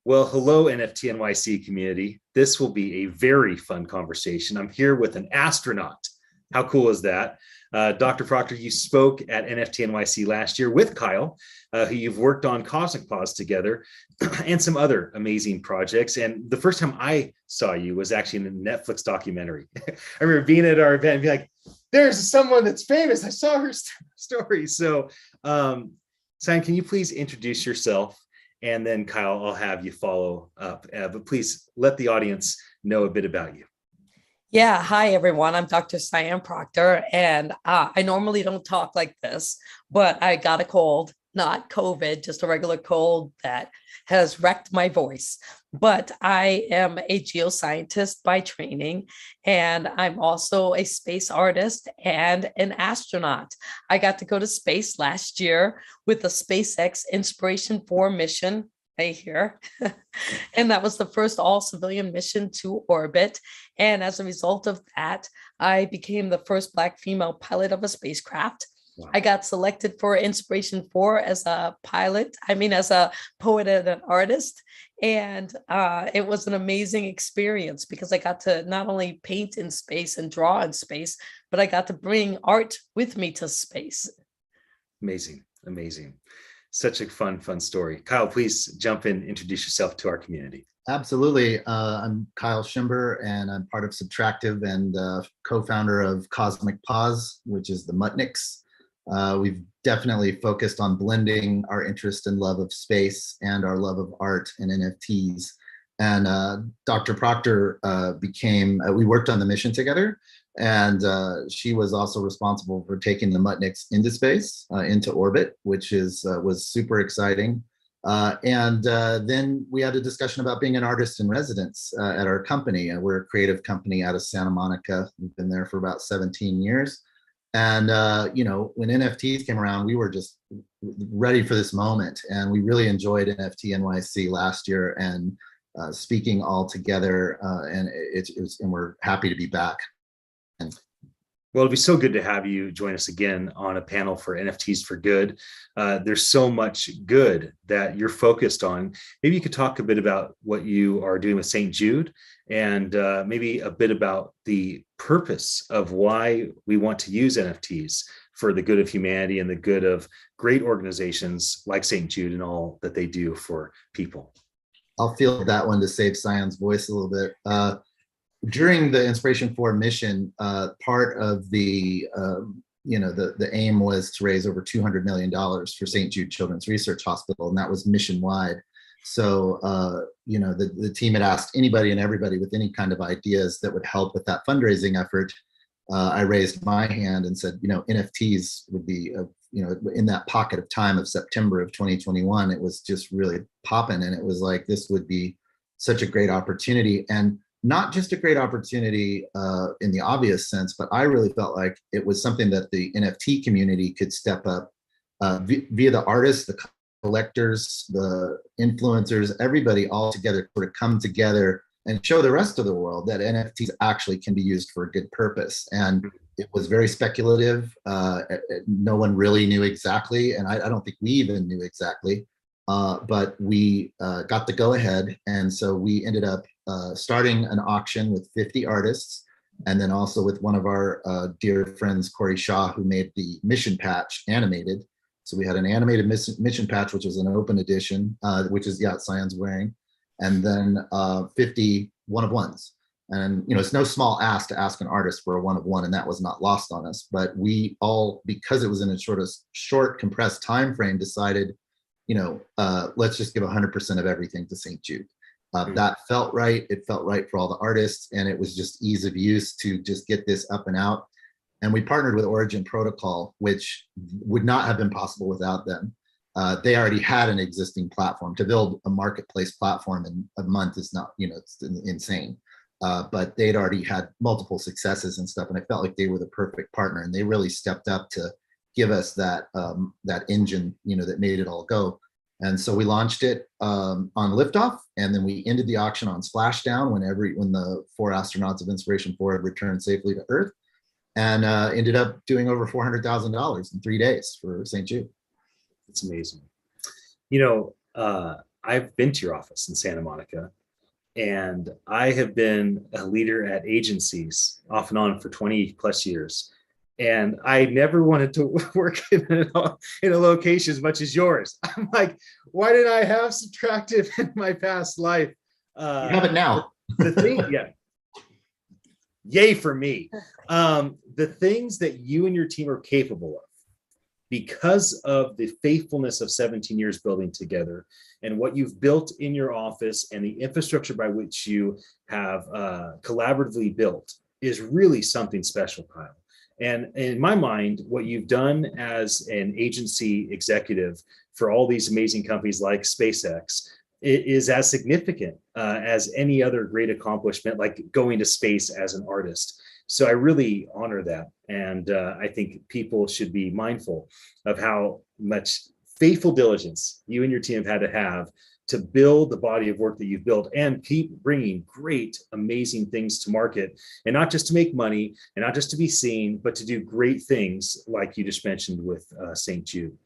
Well, hello, NFT.NYC community. This will be a very fun conversation. I'm here with an astronaut. How cool is that? Dr. Proctor, you spoke at NFT.NYC last year with Kyle, who you've worked on Cosmic Pause together and some other amazing projects. And the first time I saw you was actually in a Netflix documentary. I remember being at our event and be like, there's someone that's famous. I saw her story. So, Sian, can you please introduce yourself? And then Kyle, I'll have you follow up. But please let the audience know a bit about you. Yeah, hi everyone. I'm Dr. Sian Proctor, and I normally don't talk like this, but I got a cold, not COVID, just a regular cold that has wrecked my voice. But I am a geoscientist by training, and I'm also a space artist and an astronaut. I got to go to space last year with the SpaceX Inspiration 4 mission. Right here. And that was the first all civilian mission to orbit. And as a result of that, I became the first Black female pilot of a spacecraft. Wow. I got selected for Inspiration 4 as a pilot, as a poet and an artist. And it was an amazing experience because I got to not only paint in space and draw in space, but I got to bring art with me to space. Amazing, amazing. Such a fun story. Kyle, please jump in, introduce yourself to our community. Absolutely. I'm Kyle Schimber, and I'm part of Subtractive and co-founder of Cosmic Pause, which is the Mutniks. We've definitely focused on blending our interest and love of space and our love of art and NFTs. And Dr. Proctor we worked on the mission together. And she was also responsible for taking the Mutniks into space, into orbit, which was super exciting. Then we had a discussion about being an artist in residence at our company. We're a creative company out of Santa Monica. We've been there for about 17 years. And when NFTs came around, we were just ready for this moment. And we really enjoyed NFT.NYC last year and speaking all together. And we're happy to be back. Well, it'd be so good to have you join us again on a panel for NFTs for Good. There's so much good that you're focused on. Maybe you could talk a bit about what you are doing with St. Jude and maybe a bit about the purpose of why we want to use NFTs for the good of humanity and the good of great organizations like St. Jude and all that they do for people. I'll field that one to save Sian's voice a little bit. During the Inspiration 4 mission, part of the aim was to raise over $200 million for St. Jude Children's Research Hospital, and that was mission-wide. So, the team had asked anybody and everybody with any kind of ideas that would help with that fundraising effort. I raised my hand and said, NFTs would be, in that pocket of time of September of 2021, it was just really popping, and it was like, this would be such a great opportunity. And not just a great opportunity in the obvious sense, but I really felt like it was something that the NFT community could step up via the artists, the collectors, the influencers, everybody all together sort of come together and show the rest of the world that NFTs actually can be used for a good purpose. And it was very speculative. No one really knew exactly, and I don't think we even knew exactly. But we got the go ahead. And so we ended up starting an auction with 50 artists, and then also with one of our dear friends, Corey Shaw, who made the mission patch animated. So we had an animated mission patch, which was an open edition, which is, Sian's wearing, and then 50 one-of-ones. And, it's no small ask to ask an artist for a one-of-one, and that was not lost on us. But we all, because it was in a short compressed time frame, decided, let's just give 100% of everything to St. Jude. That felt right. It felt right for all the artists, and it was just ease of use to just get this up and out. And we partnered with Origin Protocol, which would not have been possible without them. They already had an existing platform. To build a marketplace platform in a month is not, it's insane. But they'd already had multiple successes and stuff, and I felt like they were the perfect partner, and they really stepped up to give us that engine, that made it all go. And so we launched it on liftoff, and then we ended the auction on splashdown when the 4 astronauts of Inspiration 4 had returned safely to Earth, and ended up doing over $400,000 in 3 days for St. Jude. It's amazing. I've been to your office in Santa Monica, and I have been a leader at agencies off and on for 20 plus years. And I never wanted to work in a location as much as yours. I'm like, why did I have Subtractive in my past life? You have it now. The thing, yeah. Yay for me. The things that you and your team are capable of because of the faithfulness of 17 years building together and what you've built in your office and the infrastructure by which you have collaboratively built is really something special, Kyle. And in my mind, what you've done as an agency executive for all these amazing companies like SpaceX is as significant as any other great accomplishment, like going to space as an artist. So I really honor that. And I think people should be mindful of how much faithful diligence you and your team have had to have to build the body of work that you've built and keep bringing great, amazing things to market, and not just to make money and not just to be seen, but to do great things like you just mentioned with St. Jude.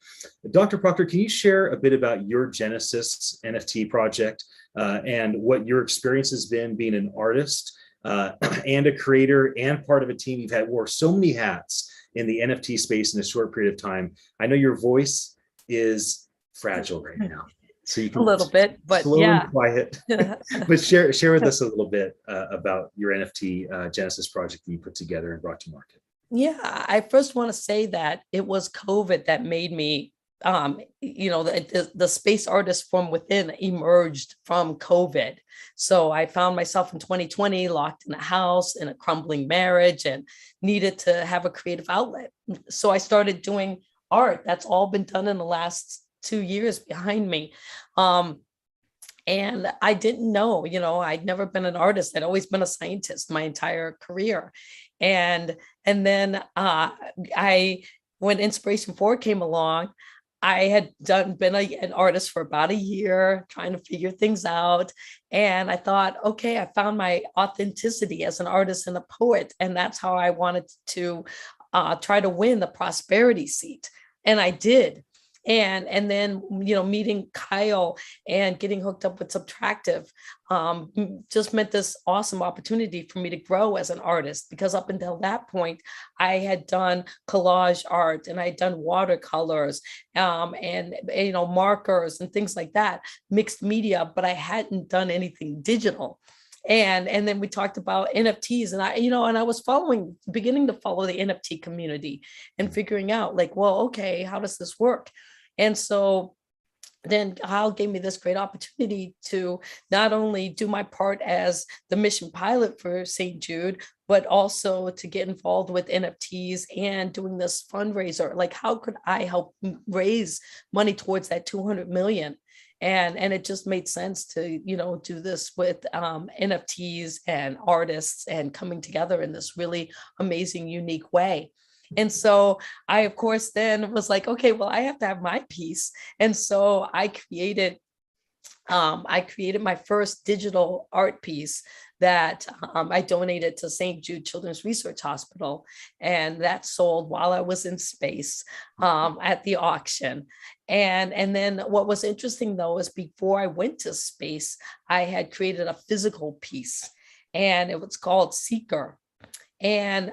Dr. Proctor, can you share a bit about your Genesis NFT project and what your experience has been being an artist and a creator and part of a team? You've had wore so many hats in the NFT space in a short period of time. I know your voice is fragile right now, so you can a little bit, but slow yeah, and quiet. But share with us a little bit about your NFT Genesis project that you put together and brought to market. Yeah, I first want to say that it was COVID that made me, the space artist from within emerged from COVID. So I found myself in 2020 locked in a house, in a crumbling marriage, and needed to have a creative outlet. So I started doing art. That's all been done in the last 2 years behind me. And I didn't know, I'd never been an artist. I'd always been a scientist my entire career. And then when Inspiration 4 came along, I had been an artist for about a year, trying to figure things out. And I thought, okay, I found my authenticity as an artist and a poet. And that's how I wanted to try to win the prosperity seat. And I did. And then, meeting Kyle and getting hooked up with Subtractive just meant this awesome opportunity for me to grow as an artist, because up until that point, I had done collage art and I had done watercolors and markers and things like that, mixed media, but I hadn't done anything digital. And then we talked about NFTs, and I was beginning to follow the NFT community and figuring out like, well, okay, how does this work? And so then Kyle gave me this great opportunity to not only do my part as the mission pilot for St. Jude, but also to get involved with NFTs and doing this fundraiser. Like, how could I help raise money towards that 200 million? And it just made sense to, do this with NFTs and artists and coming together in this really amazing, unique way. And so I, of course, then was like, okay, well, I have to have my piece. And so I created my first digital art piece that I donated to St. Jude Children's Research Hospital. And that sold while I was in space at the auction. And then what was interesting, though, is before I went to space, I had created a physical piece, and it was called Seeker. And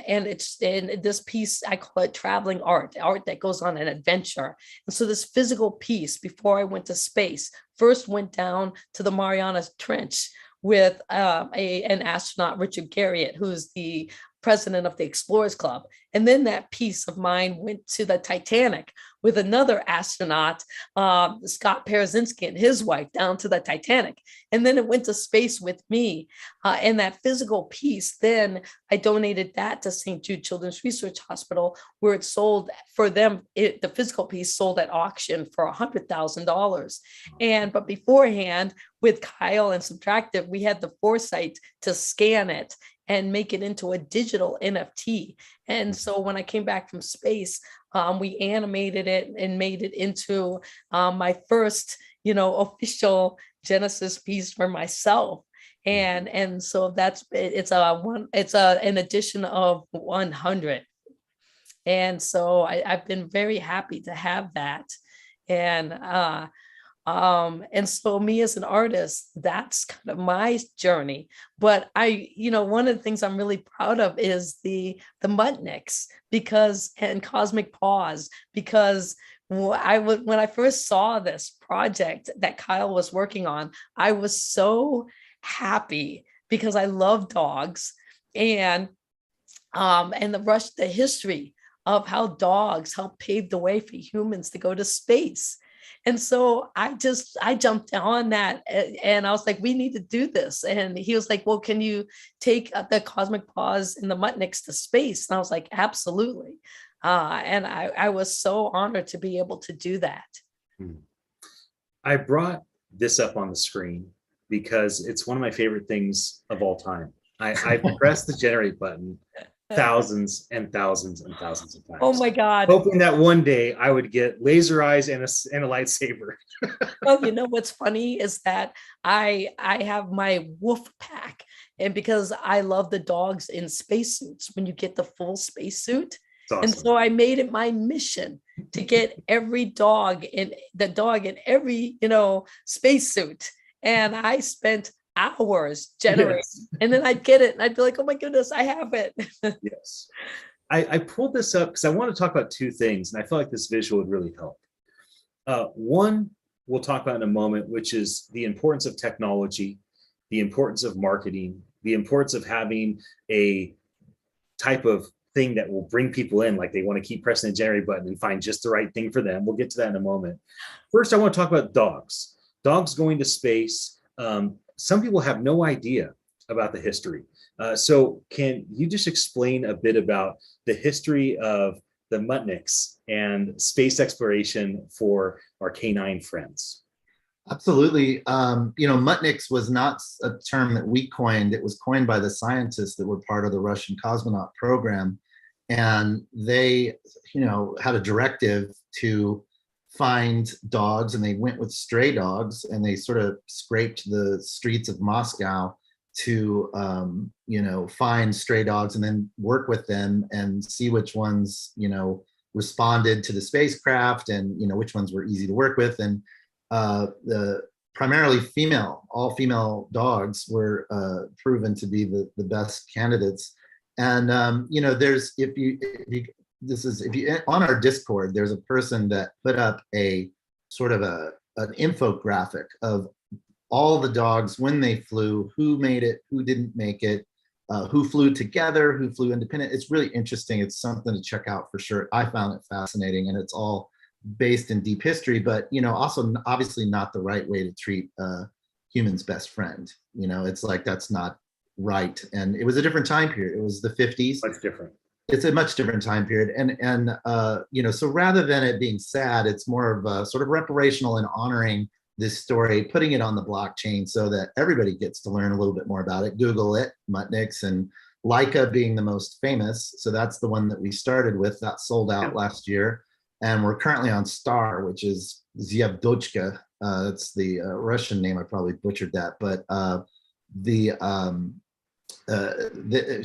it's in this piece, I call it traveling art that goes on an adventure. And so this physical piece, before I went to space, first went down to the Mariana Trench with an astronaut, Richard Garriott, who's the president of the Explorers Club. And then that piece of mine went to the Titanic with another astronaut, Scott Parazynski and his wife, down to the Titanic. And then it went to space with me. And that physical piece, then I donated that to St. Jude Children's Research Hospital, where it sold for them, the physical piece sold at auction for $100,000. But beforehand, with Kyle and Subtractive, we had the foresight to scan it and make it into a digital NFT. And so when I came back from space, we animated it and made it into my first, official Genesis piece for myself. And so it's an edition of 100. And so I've been very happy to have that. And And so me as an artist, that's kind of my journey. But one of the things I'm really proud of is the Mutniks and Cosmic Pause, because when I first saw this project that Kyle was working on, I was so happy because I love dogs, and the history of how dogs help pave the way for humans to go to space. And so I jumped on that, and I was like, we need to do this. And he was like, well, can you take the Cosmic Pause and the Mutniks to space? And I was like, absolutely. And I was so honored to be able to do that. I brought this up on the screen because it's one of my favorite things of all time. I pressed the generate button thousands and thousands and thousands of times. Oh my God. Hoping that one day I would get laser eyes and a lightsaber. Well, what's funny is that I have my wolf pack, and because I love the dogs in spacesuits, when you get the full spacesuit. Awesome. And so I made it my mission to get every dog in every, spacesuit. And I spent hours generating, yes. And then I'd get it and I'd be like, oh my goodness, I have it. Yes. I pulled this up because I want to talk about two things, and I feel like this visual would really help. One, we'll talk about in a moment, which is the importance of technology, the importance of marketing, the importance of having a type of thing that will bring people in, like they want to keep pressing the generate button and find just the right thing for them. We'll get to that in a moment. First, I want to talk about dogs going to space. Some people have no idea about the history. So can you just explain a bit about the history of the Mutniks and space exploration for our canine friends? Absolutely. Mutniks was not a term that we coined. It was coined by the scientists that were part of the Russian cosmonaut program. And they, had a directive to find dogs, and they went with stray dogs, and they sort of scraped the streets of Moscow to, find stray dogs and then work with them and see which ones, responded to the spacecraft, and, which ones were easy to work with. And the primarily all female dogs were proven to be the best candidates. And there's if you on our Discord, there's a person that put up a sort of an infographic of all the dogs when they flew, who made it, who didn't make it, who flew together, who flew independent. It's really interesting. It's something to check out for sure. I found it fascinating, and it's all based in deep history, but also obviously not the right way to treat human's best friend. It's like, that's not right. And it was a different time period. It was the 50s. Much different. It's a much different time period. And so rather than it being sad, it's more of a sort of reparational and honoring this story, putting it on the blockchain so that everybody gets to learn a little bit more about it. Google it, Mutniks, and Leica being the most famous. So that's the one that we started with. That sold out last year. And we're currently on Star, which is Zyabdochka. It's the Russian name. I probably butchered that, but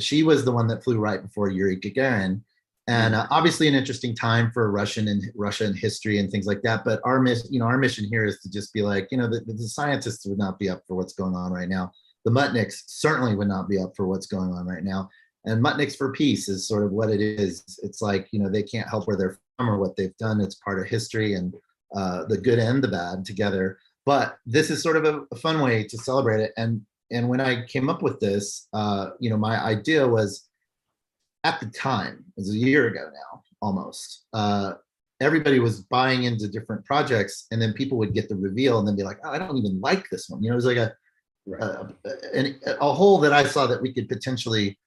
she was the one that flew right before Yuri Gagarin, and obviously an interesting time for Russia and history and things like that. But our mission here is to just be like, the scientists would not be up for what's going on right now. The Mutniks certainly would not be up for what's going on right now. And Mutniks for Peace is sort of what it is. It's like, they can't help where they're from or what they've done. It's part of history, and the good and the bad together. But this is sort of a fun way to celebrate it. And when I came up with this, my idea was, at the time, it was a year ago now, almost, everybody was buying into different projects, and then people would get the reveal and then be like, oh, I don't even like this one. It was like a hole that I saw that we could potentially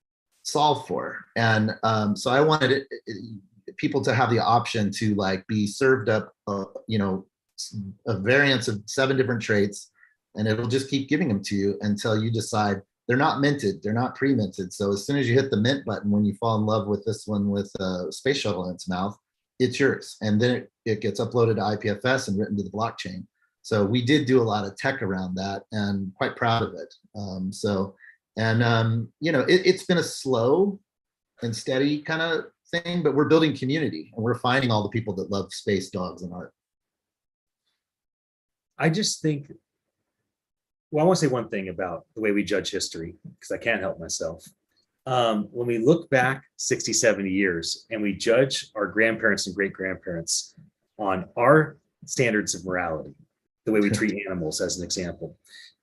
solve for. And so I wanted people to have the option to be served up, a variance of 7 different traits, and it'll just keep giving them to you until you decide. They're not minted, they're not pre-minted. So as soon as you hit the mint button, when you fall in love with this one with a space shuttle in its mouth, it's yours. And then it gets uploaded to IPFS and written to the blockchain. So we did do a lot of tech around that, and quite proud of it. It's been a slow and steady kind of thing, but we're building community, and we're finding all the people that love space dogs and art. I just think, well, I want to say one thing about the way we judge history, because I can't help myself. When we look back 60, 70 years and we judge our grandparents and great grandparents on our standards of morality, the way we treat animals, as an example,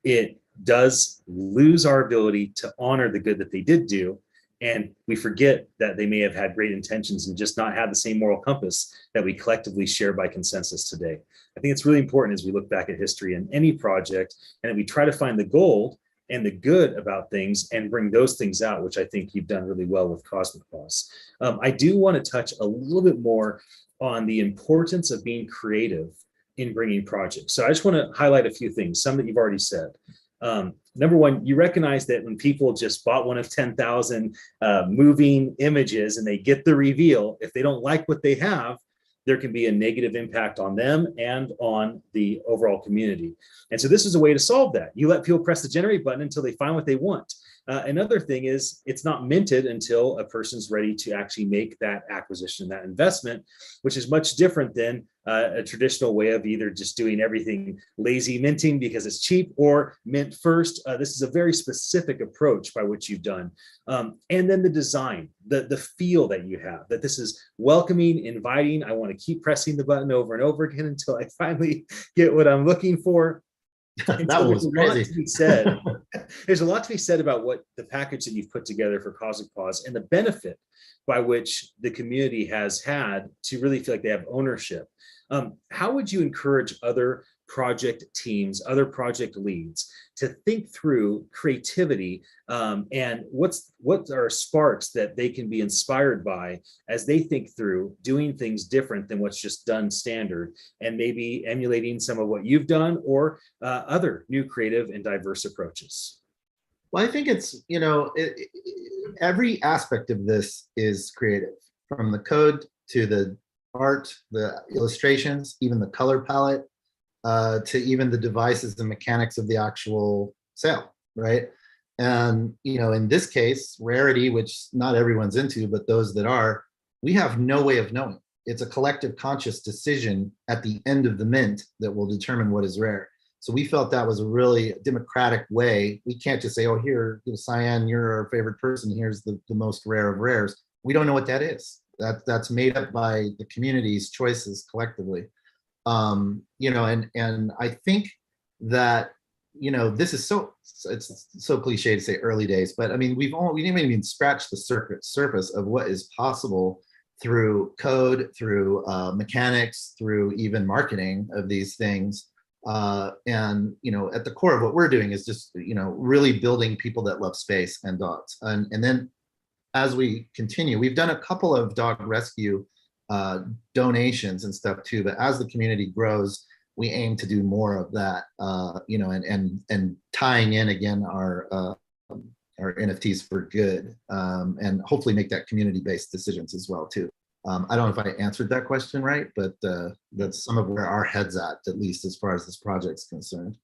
it does lose our ability to honor the good that they did do. And we forget that they may have had great intentions and just not had the same moral compass that we collectively share by consensus today. I think it's really important as we look back at history in any project, and that we try to find the gold and the good about things and bring those things out, which I think you've done really well with Cosmic Pause. I do want to touch a little bit more on the importance of being creative in bringing projects. So I just want to highlight a few things, some that you've already said. Number one, you recognize that when people just bought one of 10,000 moving images and they get the reveal, if they don't like what they have, there can be a negative impact on them and on the overall community. And so this is a way to solve that. You let people press the generate button until they find what they want. Another thing is it's not minted until a person's ready to actually make that acquisition, that investment, which is much different than a traditional way of either just doing everything lazy minting because it's cheap or mint first. This is a very specific approach by which you've done. And then the design, the feel that you have, that this is welcoming, inviting. I want to keep pressing the button over and over again until I finally get what I'm looking for. That so was crazy. There's a lot to be said about what the package that you've put together for Cosmic Pause and the benefit by which the community has had to really feel like they have ownership. How would you encourage other project teams, other project leads to think through creativity and what are sparks that they can be inspired by as they think through doing things different than what's just done standard, and maybe emulating some of what you've done or other new creative and diverse approaches? Well, I think it's, every aspect of this is creative, from the code to the art, the illustrations, even the color palette, to even the devices, the mechanics of the actual sale, right? And, in this case, rarity, which not everyone's into, but those that are, we have no way of knowing. It's a collective conscious decision at the end of the mint that will determine what is rare. So we felt that was a really democratic way. We can't just say, oh, here, Sian, you're our favorite person. Here's the most rare of rares. We don't know what that is. That's made up by the community's choices collectively. And I think that, this is it's so cliche to say early days, but I mean, we didn't even scratch the surface of what is possible through code, through mechanics, through even marketing of these things. And at the core of what we're doing is just, really building people that love space and dogs. And then as we continue, we've done a couple of dog rescue donations and stuff too, but as the community grows, we aim to do more of that, and tying in again our NFTs for good, and hopefully make that community-based decisions as well too. I don't know if I answered that question right, but that's some of where our head's at least as far as this project's concerned.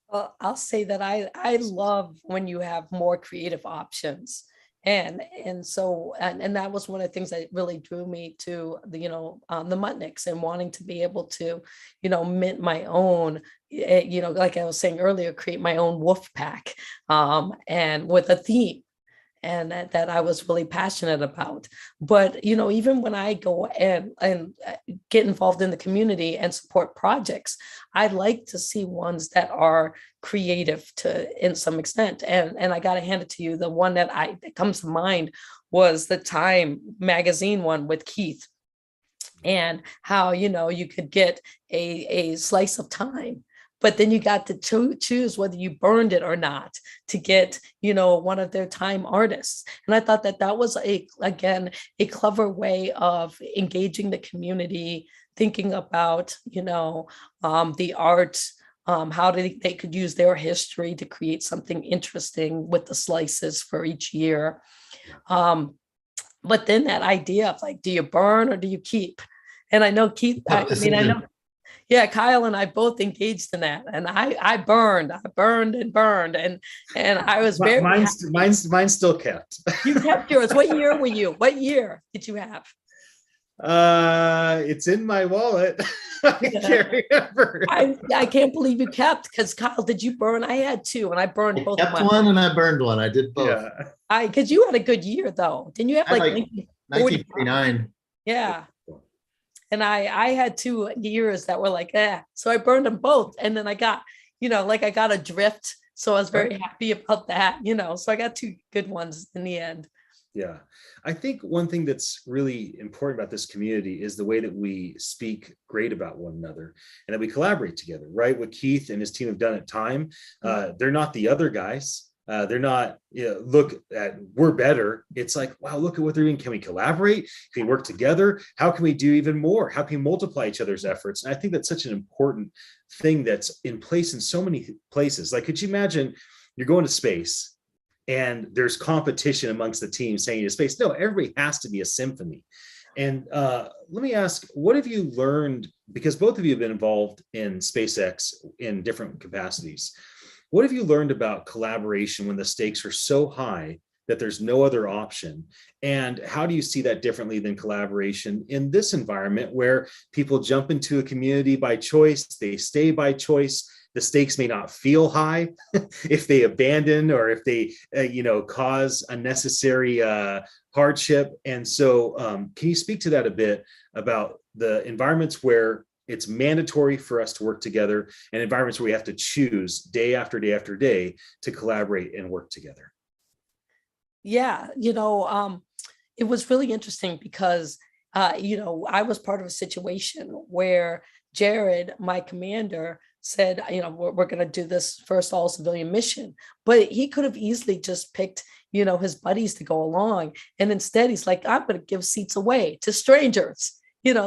Well, I'll say that I love when you have more creative options. And that was one of the things that really drew me to the Mutniks, and wanting to be able to, mint my own, like I was saying earlier, create my own wolf pack, and with a theme. And that I was really passionate about. But, even when I go and get involved in the community and support projects, I like to see ones that are creative in some extent. And I got to hand it to you. The one that comes to mind was the Time magazine one with Keith, and how, you could get a slice of time, but then you got to choose whether you burned it or not to get, one of their Time artists. And I thought that was a clever way of engaging the community, thinking about, the art, how they could use their history to create something interesting with the slices for each year. But then that idea of do you burn or do you keep? And I know Keith, I know. Yeah, Kyle and I both engaged in that, and I burned and I was very mine's still kept. You kept yours. What year were you? What year did you have? It's in my wallet. I can't remember. I can't believe you kept, because Kyle, did you burn? I had two and I burned I both of kept mine. one and I burned one. I did both. Yeah. Because you had a good year though. Didn't you have I had like like 1945? 1949. Yeah. And I had 2 years that were like, so I burned them both. And then I got, like I got a drift. So I was very happy about that, so I got two good ones in the end. Yeah. I think one thing that's really important about this community is the way that we speak great about one another and that we collaborate together, right? What Keith and his team have done at Time, they're not the other guys. They're not, look at, we're better. It's like, wow, look at what they're doing. Can we collaborate? Can we work together? How can we do even more? How can we multiply each other's efforts? And I think that's such an important thing that's in place in so many places. Like, could you imagine you're going to space and there's competition amongst the teams saying to space? No, everybody has to be a symphony. And let me ask, what have you learned? Because both of you have been involved in SpaceX in different capacities. What have you learned about collaboration when the stakes are so high that there's no other option? And how do you see that differently than collaboration in this environment where people jump into a community by choice, they stay by choice, the stakes may not feel high if they abandon or if they, cause unnecessary hardship. And so can you speak to that a bit about the environments where it's mandatory for us to work together and environments where we have to choose day after day after day to collaborate and work together? Yeah, it was really interesting because, I was part of a situation where Jared, my commander, said, we're going to do this first all civilian mission, but he could have easily just picked, his buddies to go along. And instead he's like, I'm going to give seats away to strangers,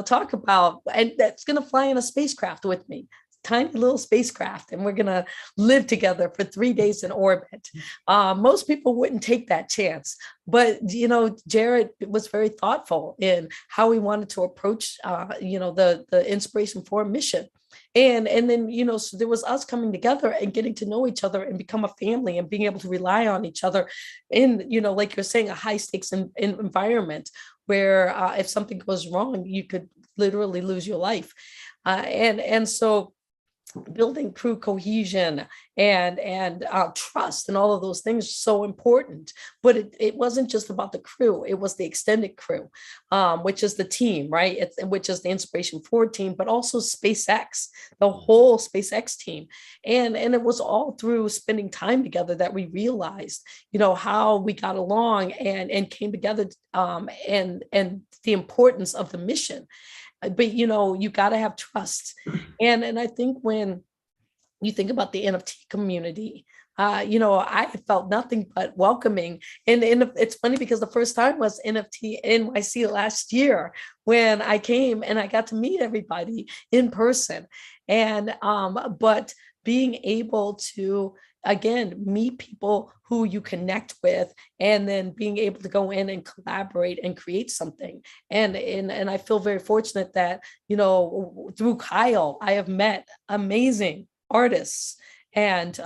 talk about, and that's going to fly in a spacecraft with me, tiny little spacecraft, and we're going to live together for 3 days in orbit. Most people wouldn't take that chance, but Jared was very thoughtful in how he wanted to approach the Inspiration 4 mission. And then so there was us coming together and getting to know each other and become a family and being able to rely on each other in, like you're saying, a high stakes environment where if something goes wrong, you could literally lose your life. And so building crew cohesion and trust and all of those things are so important. But it wasn't just about the crew, it was the extended crew, which is the team, right? Which is the Inspiration 4 team, but also SpaceX, the whole SpaceX team. And it was all through spending time together that we realized, how we got along and came together, and the importance of the mission. But you got to have trust. And I think when you think about the NFT community, I felt nothing but welcoming. And it's funny because the first time was NFT.NYC last year when I came and I got to meet everybody in person. And but being able to again meet people who you connect with and then being able to go in and collaborate and create something. And I feel very fortunate that through Kyle I have met amazing artists and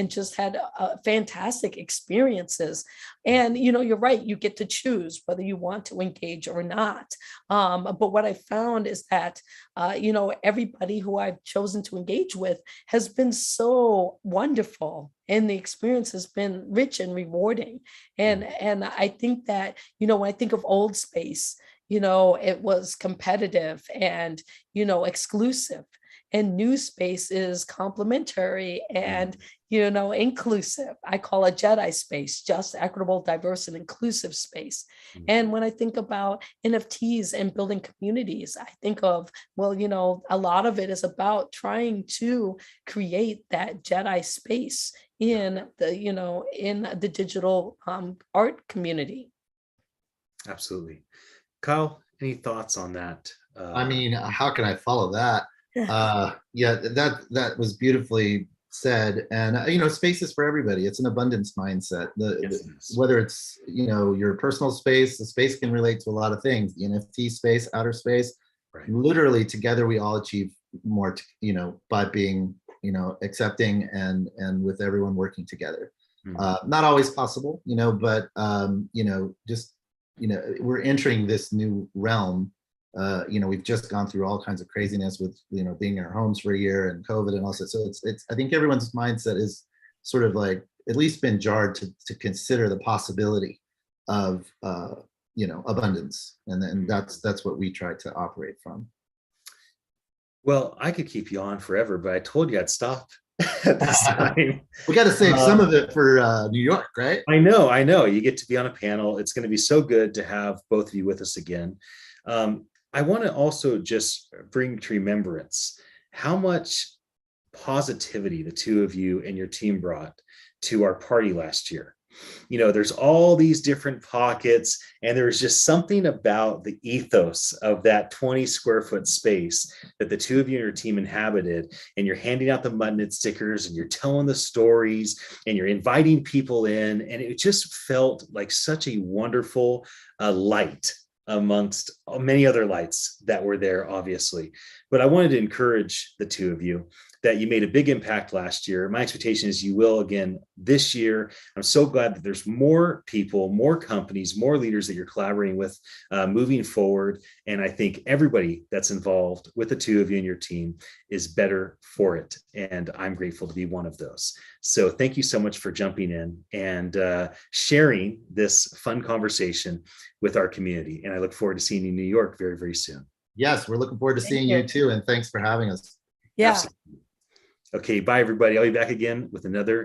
just had fantastic experiences. And you're right, you get to choose whether you want to engage or not. But what I found is that everybody who I've chosen to engage with has been so wonderful, and the experience has been rich and rewarding. And I think that when I think of old space, it was competitive and exclusive. And new space is complementary and inclusive. I call it Jedi space, just, equitable, diverse, and inclusive space. And when I think about NFTs and building communities, I think of, well, a lot of it is about trying to create that Jedi space in the digital art community. Absolutely. Kyle, any thoughts on that? I mean, how can I follow that? Yeah, that was beautifully said. And space is for everybody. It's an abundance mindset. Whether it's your personal space, the space can relate to a lot of things. The NFT space, outer space. Right. Literally, together we all achieve more. By being accepting and with everyone working together. Mm-hmm. Not always possible, but just we're entering this new realm We've just gone through all kinds of craziness with, being in our homes for a year and COVID and all that. So I think everyone's mindset is sort of like at least been jarred to consider the possibility of, abundance. And then that's what we try to operate from. Well, I could keep you on forever, but I told you I'd stop at this time. We got to save some of it for New York, right? I know. You get to be on a panel. It's going to be so good to have both of you with us again. I want to also just bring to remembrance how much positivity the two of you and your team brought to our party last year. There's all these different pockets, and there's just something about the ethos of that 20 square foot space that the two of you and your team inhabited, and you're handing out the mutton stickers and you're telling the stories and you're inviting people in. And it just felt like such a wonderful light amongst many other lights that were there, obviously. But I wanted to encourage the two of you that you made a big impact last year. My expectation is you will again this year. I'm so glad that there's more people, more companies, more leaders that you're collaborating with moving forward. And I think everybody that's involved with the two of you and your team is better for it. And I'm grateful to be one of those. So thank you so much for jumping in and sharing this fun conversation with our community. And I look forward to seeing you in New York very, very soon. Yes, we're looking forward to seeing you too. And thanks for having us. Yeah. Absolutely. Okay, bye everybody. I'll be back again with another